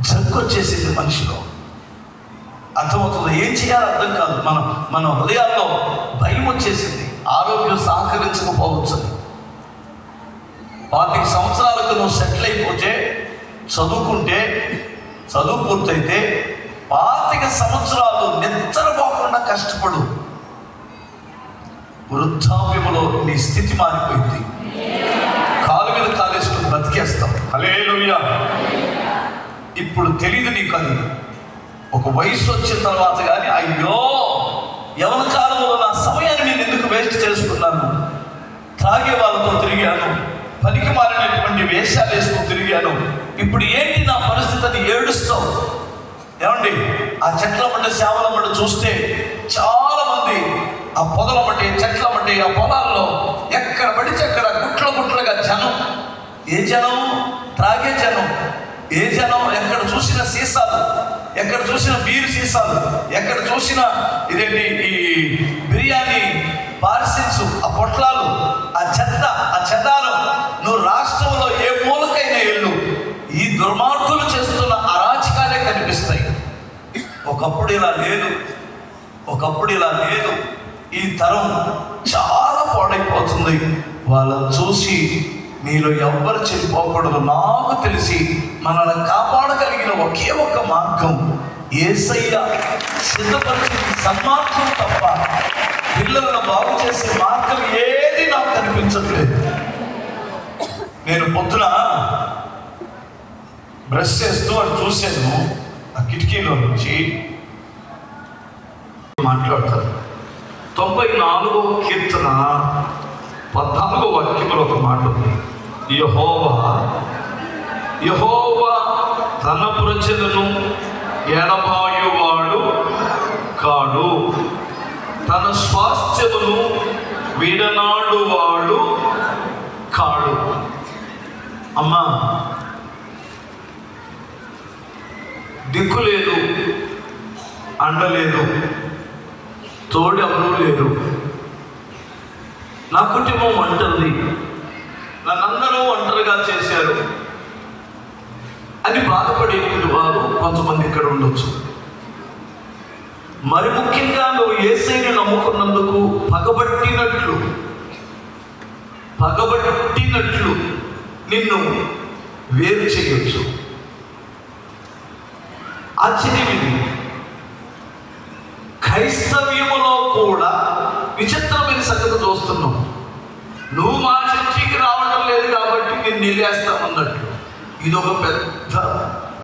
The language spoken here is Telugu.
జంకొచ్చేసింది మనిషిలో. అర్థమవుతుంది, ఏం చేయాలో అర్థం కాదు. మన హృదయాల్లో భయం వచ్చేసింది. ఆరోగ్యం సహకరించకపోవచ్చు. 25 సంవత్సరాలకు నువ్వు సెటిల్ అయిపోతే, చదువు పూర్తయితే 25 సంవత్సరాలు నిద్రపోకుండా కష్టపడు. వృద్ధాప్యములో నీ స్థితి మారిపోయింది. కాలు మీద కాలేసుకుని బతికేస్తాం. హల్లెలూయా. ఇప్పుడు తెలియదు నీకు. అది ఒక వయసు వచ్చిన తర్వాత కానీ, అయ్యో యవన కాలంలో నా సమయాన్ని నేను ఎందుకు వేస్ట్ చేసుకున్నాను, తాగే వాళ్ళతో తిరిగాను, పనికి మారినటువంటి వేషాలు వేసుకుని తిరిగాను, ఇప్పుడు ఏంటి నా పరిస్థితి అని ఏడుస్తావు. ఏమండి, ఆ చెట్ల మట్టి సేవల మట్టి చూస్తే చాలా మంది ఆ పొదల మట్టి, చెట్ల మట్టి, ఆ పొలాల్లో ఎక్కడ పడితే అక్కడ గుట్లుగా జనం. ఏ జనం? త్రాగే జనం. ఏ జనం? ఎక్కడ చూసిన సీసాలు, ఎక్కడ చూసిన బీరు సీసాలు, ఎక్కడ చూసిన ఇదేంటి ఈ బిర్యానీ పార్సిల్స్, ఆ పొట్లాలు, ఆ చెత్త, ఆ చెదారం. నువ్వు రాష్ట్రంలో ఏ మూలకైనా వెళ్ళు, ఈ దుర్మార్గులు చేస్తున్న అరాచకాలే కనిపిస్తాయి. ఒకప్పుడు ఇలా లేదు. ఈ తరం చాలా పాడైపోతుంది. వాళ్ళని చూసి నీలో ఎవ్వరు చెడిపోకూడదు. నాకు తెలిసి మనల్ని కాపాడగలిగిన ఒకే ఒక మార్గం యేసయ్య సిద్ధపరిచిన సన్మార్గం తప్ప పిల్లలను బాగు చేసే మార్గం ఏది నాకు కనిపించట్లేదు. నేను పొద్దున బ్రష్ చేస్తూ అది చూశాను. ఆ కిటికీలో నుంచి మాట్లాడతారు. 94వ కీర్తన 14వ వాక్యంలో ఒక మాట ఉంది. యెహోవా తన ప్రజలను ఎడబాయువాడు కాడు, తన స్వాస్థ్యమును విడనాడువాడు కాడు. అమ్మా, దిక్కు లేదు, అండలేదు, తోడెవరూ లేరు. నా కుటుంబం ఒంటరిది, నన్నందరూ ఒంటరిగా చేశారు అని బాధపడే వారు కొంతమంది ఇక్కడ ఉండొచ్చు. మరి ముఖ్యంగా నువ్వు యేసయ్యను నమ్ముకున్నందుకు పగబట్టినట్లు నిన్ను వేరు చేయొచ్చు. ఆశ్చర్యం ఇది. క్రైస్తవ్యములో కూడా విచిత్రమైన సంగతి చూస్తున్నాం. నువ్వు మా చర్చికి రావడం లేదు కాబట్టి నేను నిలేస్తామన్నట్టు. ఇది ఒక పెద్ద